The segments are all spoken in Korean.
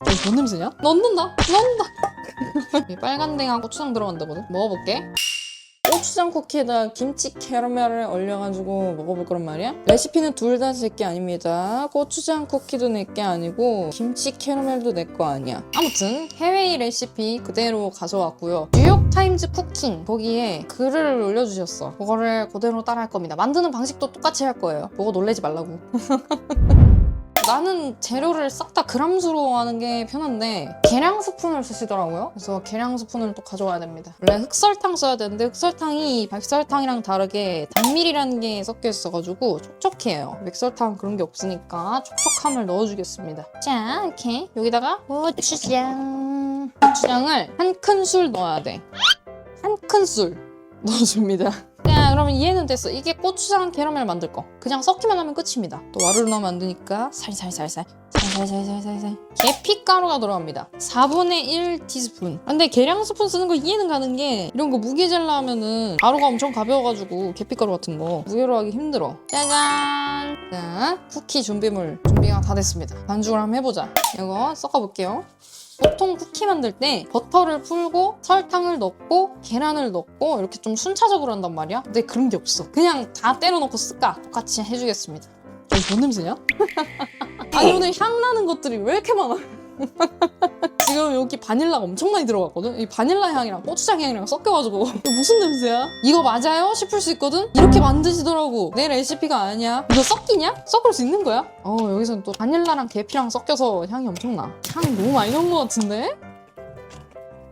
뭔 냄새냐? 넣는다. 이 빨간색하고 고추장 들어간다거든? 먹어볼게. 고추장 쿠키에다 김치 캐러멜을 얼려가지고 먹어볼 거란 말이야? 레시피는 둘 다 제 게 아닙니다. 고추장 쿠키도 내 게 아니고 김치 캐러멜도 내 거 아니야. 아무튼 해외 레시피 그대로 가져왔고요. 뉴욕타임즈 쿠킹 거기에 글을 올려주셨어. 그거를 그대로 따라 할 겁니다. 만드는 방식도 똑같이 할 거예요. 보고 놀래지 말라고. 나는 재료를 싹 다 그람수로 하는 게 편한데 계량 스푼을 쓰시더라고요. 그래서 계량 스푼을 또 가져와야 됩니다. 원래 흑설탕 써야 되는데 흑설탕이 백설탕이랑 다르게 단밀이라는 게 섞여 있어가지고 촉촉해요. 백설탕 그런 게 없으니까 촉촉함을 넣어주겠습니다. 자, 이렇게 여기다가 고추장. 고추장을 한 큰술 넣어야 돼. 한 큰술 넣어줍니다. 자, 그러면 이해는 됐어. 이게 고추장 캐러멜 만들 거. 그냥 섞기만 하면 끝입니다. 또 와르르 넣으면 안 되니까 살살살살. 계피가루가 들어갑니다. 4분의 1 티스푼. 근데 계량 스푼 쓰는 거 이해는 가는 게 이런 거 무게젤라 하면은 가루가 엄청 가벼워가지고 계피가루 같은 거 무게로 하기 힘들어. 짜잔! 자, 쿠키 준비가 다 됐습니다. 반죽을 한번 해보자. 이거 섞어볼게요. 보통 쿠키 만들 때 버터를 풀고 설탕을 넣고 계란을 넣고 이렇게 좀 순차적으로 한단 말이야. 근데 그런 게 없어. 그냥 다 때려 넣고 쓸까? 똑같이 해주겠습니다. 뭔 냄새냐? 아니 오늘 향 나는 것들이 왜 이렇게 많아? 지금 여기 바닐라가 엄청 많이 들어갔거든? 이 바닐라 향이랑 고추장 향이랑 섞여가지고 이거 무슨 냄새야? 이거 맞아요? 싶을 수 있거든? 이렇게 만드시더라고. 내 레시피가 아니야. 이거 섞이냐? 섞을 수 있는 거야? 여기서는 또 바닐라랑 계피랑 섞여서 향이 엄청나. 향 너무 많이 넣은 것 같은데?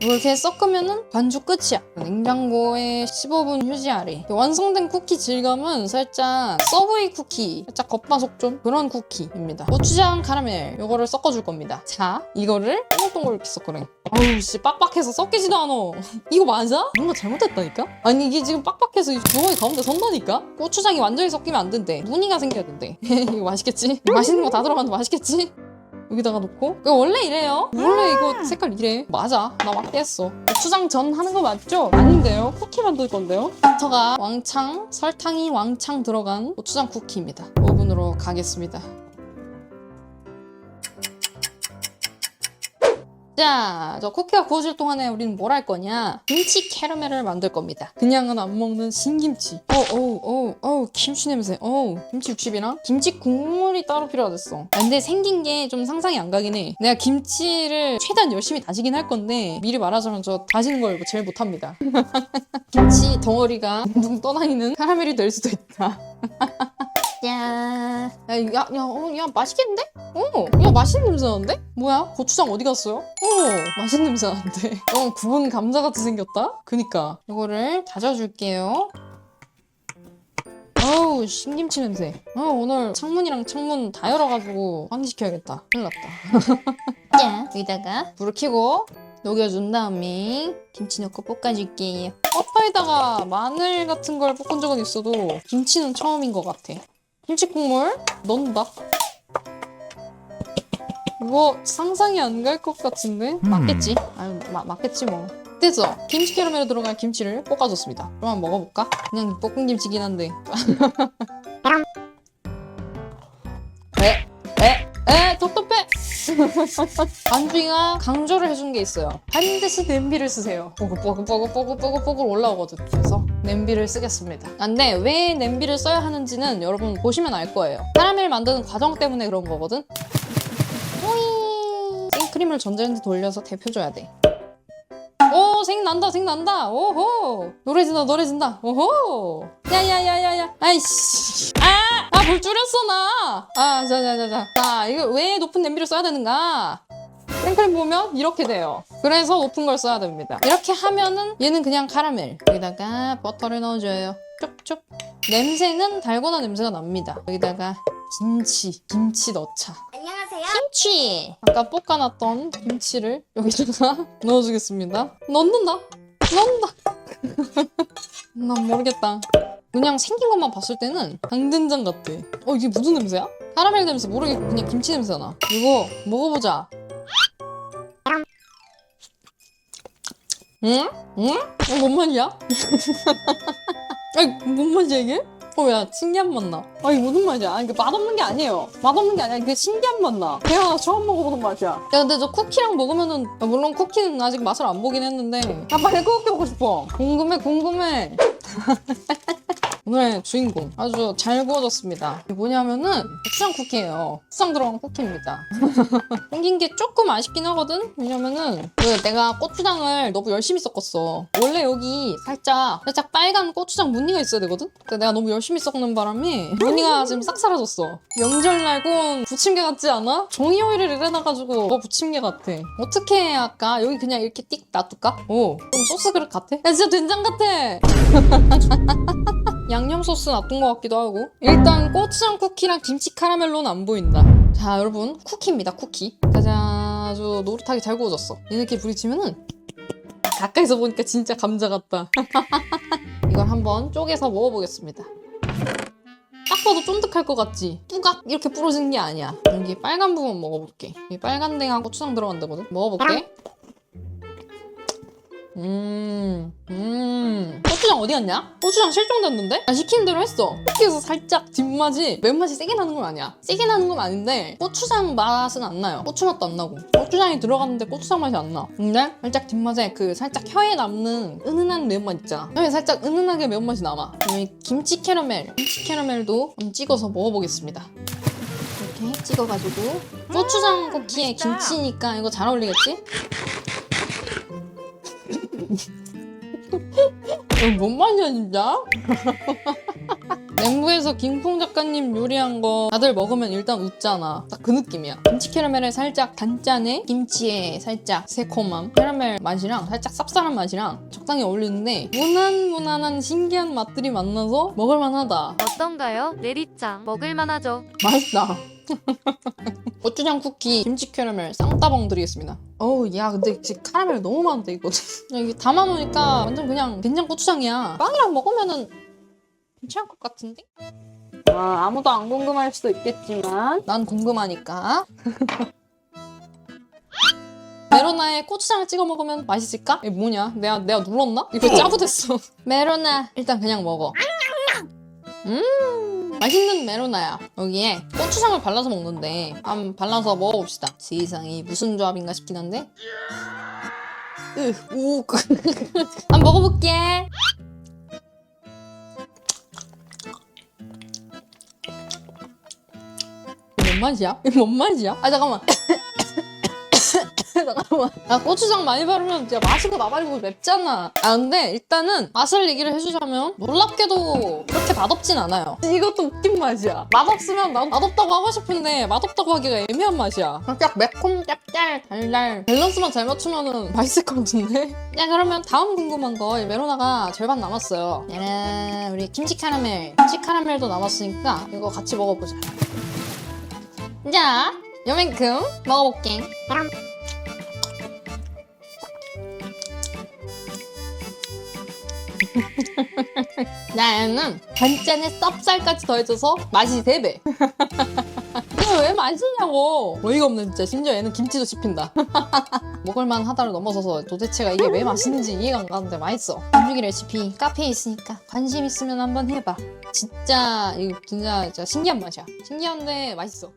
이렇게 섞으면은 반죽 끝이야. 냉장고에 15분 휴지아래. 완성된 쿠키 질감은 살짝 서브웨이 쿠키, 살짝 겉바속 좀 그런 쿠키입니다. 고추장 카라멜 이거를 섞어줄 겁니다. 자, 이거를 동글동글 이렇게 섞으래. 어우 씨, 빡빡해서 섞이지도 않아. 이거 맞아? 뭔가 잘못됐다니까? 아니 이게 지금 빡빡해서 이 주머니 가운데 선다니까? 고추장이 완전히 섞이면 안 된대. 무늬가 생겨야 된대. 이거 맛있겠지? 맛있는 거 다 들어가는데 맛있겠지? 여기다가 놓고 이거 원래 이래요. 원래 이거 색깔 이래. 맞아, 나 맞게 했어. 고추장 전 하는 거 맞죠? 아닌데요, 쿠키 만들 건데요. 버터가 왕창, 설탕이 왕창 들어간 고추장 쿠키입니다. 오븐으로 가겠습니다. 자, 저 쿠키가 구워질 동안에 우리는 뭘 할 거냐? 김치 캐러멜을 만들 겁니다. 그냥은 안 먹는 신김치. 김치 냄새. 김치 60이나? 김치 국물이 따로 필요하댔어. 근데 생긴 게 좀 상상이 안 가긴 해. 내가 김치를 최대한 열심히 다지긴 할 건데 미리 말하자면 저 다지는 걸 제일 못합니다. 김치 덩어리가 둥둥 떠다니는 카라멜이 될 수도 있다. 야, 맛있겠는데? 야, 맛있는 냄새 나는데? 뭐야? 고추장 어디 갔어요? 맛있는 냄새 나는데? 구운 감자같이 생겼다? 그니까. 이거를 다져줄게요. 어우, 신김치 냄새. 오늘 창문이랑 창문 다 열어가지고 환기시켜야겠다. 큰일 났다. 자, 여기다가 불을 켜고 녹여준 다음에 김치 넣고 볶아줄게요. 버터에다가 마늘 같은 걸 볶은 적은 있어도 김치는 처음인 것 같아. 김치 국물 넣는다. 이거 상상이 안 갈 것 같은데? 맞겠지? 맞겠지 뭐. 됐어. 김치 캐러멜에 들어갈 김치를 볶아줬습니다. 그럼 한번 먹어볼까? 그냥 볶은 김치긴 한데. 텁텁해. 반주이가 강조를 해준 게 있어요. 반드시 냄비를 쓰세요. 뽀글뽀글 올라오거든. 그래서 냄비를 쓰겠습니다. 근데 왜 냄비를 써야 하는지는 여러분 보시면 알 거예요. 카라멜 만드는 과정 때문에 그런 거거든. 생크림을 전자레인지 돌려서 데펴줘야 돼. 오, 생난다. 오호. 노래진다. 오호. 야야야야야. 아이씨. 불 줄였어 나. 자, 이거 왜 높은 냄비를 써야 되는가? 생크림 보면 이렇게 돼요. 그래서 높은 걸 써야 됩니다. 이렇게 하면은 얘는 그냥 카라멜. 여기다가 버터를 넣어줘요. 쪽쪽. 냄새는 달고나 냄새가 납니다. 여기다가 김치 넣자. 안녕하세요. 김치! 아까 볶아놨던 김치를 여기다가 넣어주겠습니다. 넣는다. 난 모르겠다. 그냥 생긴 것만 봤을 때는 당된장 같아. 이게 무슨 냄새야? 카라멜 냄새 모르겠고 그냥 김치 냄새가 나. 이거 먹어보자. 응? 뭔 맛이야? 뭔 맛이야 이게? 야, 신기한 맛 나. 이게 무슨 맛이야? 이게 맛없는 게 아니에요. 맛없는 게 아니야. 이게 신기한 맛 나. 내가 처음 먹어보는 맛이야. 야, 근데 저 쿠키랑 먹으면은, 야, 물론 쿠키는 아직 맛을 안 보긴 했는데, 빨리 쿠키 먹고 싶어. 궁금해. 오늘의 주인공 아주 잘 구워졌습니다. 이게 뭐냐면은 고추장 쿠키예요. 고추장 들어간 쿠키입니다. 생긴 게 조금 아쉽긴 하거든? 왜냐면은 내가 고추장을 너무 열심히 섞었어. 원래 여기 살짝 빨간 고추장 무늬가 있어야 되거든? 근데 내가 너무 열심히 섞는 바람에 무늬가 지금 싹 사라졌어. 명절날 구운 부침개 같지 않아? 종이 오일을 이래놔가지고 부침개 같아. 어떻게 해야 할까? 여기 그냥 이렇게 띡 놔둘까? 오, 좀 소스 그릇 같아? 야, 진짜 된장 같아! 양념 소스 놔둔 것 같기도 하고. 일단 고추장 쿠키랑 김치 카라멜로는 안 보인다. 자, 여러분, 쿠키입니다. 쿠키. 짜잔. 아주 노릇하게 잘 구워졌어. 얘네끼리 부딪히면은 가까이서 보니까 진짜 감자 같다. 이걸 한번 쪼개서 먹어보겠습니다. 딱 봐도 쫀득할 것 같지? 뿌각 이렇게 부러지는 게 아니야. 여기 빨간 부분 먹어볼게. 이 빨간 데가 고추장 들어간다거든? 먹어볼게. 고추장 어디 갔냐? 고추장 실종됐는데? 나 시키는 대로 했어. 쿠키에서 살짝 뒷맛이 맨맛이 세게 나는 건 아니야. 세게 나는 건 아닌데 고추장 맛은 안 나요. 고추 맛도 안 나고 고추장이 들어갔는데 고추장 맛이 안 나. 근데 살짝 뒷맛에 그 살짝 혀에 남는 은은한 매운맛 있잖아. 혀에 살짝 은은하게 매운맛이 남아. 이 김치 캐러멜도 한번 찍어서 먹어보겠습니다. 이렇게 찍어가지고 고추장 쿠키에 김치니까 이거 잘 어울리겠지? 뭔 맛이야 진짜? 냉부에서 김풍 작가님 요리한 거 다들 먹으면 일단 웃잖아. 딱 그 느낌이야. 김치 캐러멜에 살짝 단짠에 김치에 살짝 새콤함, 캐러멜 맛이랑 살짝 쌉쌀한 맛이랑 적당히 어울리는데 무난무난한 신기한 맛들이 만나서 먹을만하다. 어떤가요? 내리짱 먹을만하죠. 맛있다. 고추장 쿠키, 김치 캐러멜 쌍따봉 드리겠습니다. 어우, 야, 근데 지금 카라멜 너무 많은데 이거. 야, 이게 담아놓으니까 완전 그냥 된장 고추장이야. 빵이랑 먹으면은 괜찮을 것 같은데? 아무도 안 궁금할 수도 있겠지만 난 궁금하니까. 메로나에 고추장을 찍어 먹으면 맛있을까? 이게 뭐냐? 내가 눌렀나? 이거 짜부됐어. 메로나 일단 그냥 먹어. 맛있는 메로나야. 여기에 고추장을 발라서 먹는데 한번 발라서 먹어봅시다. 세상에 무슨 조합인가 싶긴 한데. 한번 먹어볼게. 뭔 맛이야? 이게 뭔 맛이야? 잠깐만. 잠깐만. 고추장 많이 바르면 진짜 맛이고 나발이고 맵잖아. 근데 일단은 맛을 얘기를 해주자면 놀랍게도 그렇게 맛없진 않아요. 이것도 웃긴 맛이야. 맛없으면 맛없다고 하고 싶은데 맛없다고 하기가 애매한 맛이야. 살짝 매콤, 짭짤, 달달 밸런스만 잘 맞추면 맛있을 것 같은데? 야, 그러면 다음 궁금한 거 메로나가 절반 남았어요. 얘는 우리 김치 카라멜도 남았으니까 이거 같이 먹어보자. 자, 요만큼 먹어볼게. 나는 반짠에 쌉쌀까지 더해줘서 맛이 3배. 이게 왜 맛있냐고. 어이가 없네 진짜. 심지어 얘는 김치도 씹힌다. 먹을만 하다를 넘어서서 도대체가 이게 왜 맛있는지 이해가 안 가는데 맛있어. 음식이 레시피 카페에 있으니까 관심 있으면 한번 해봐. 진짜 이거 진짜 신기한 맛이야. 신기한데 맛있어.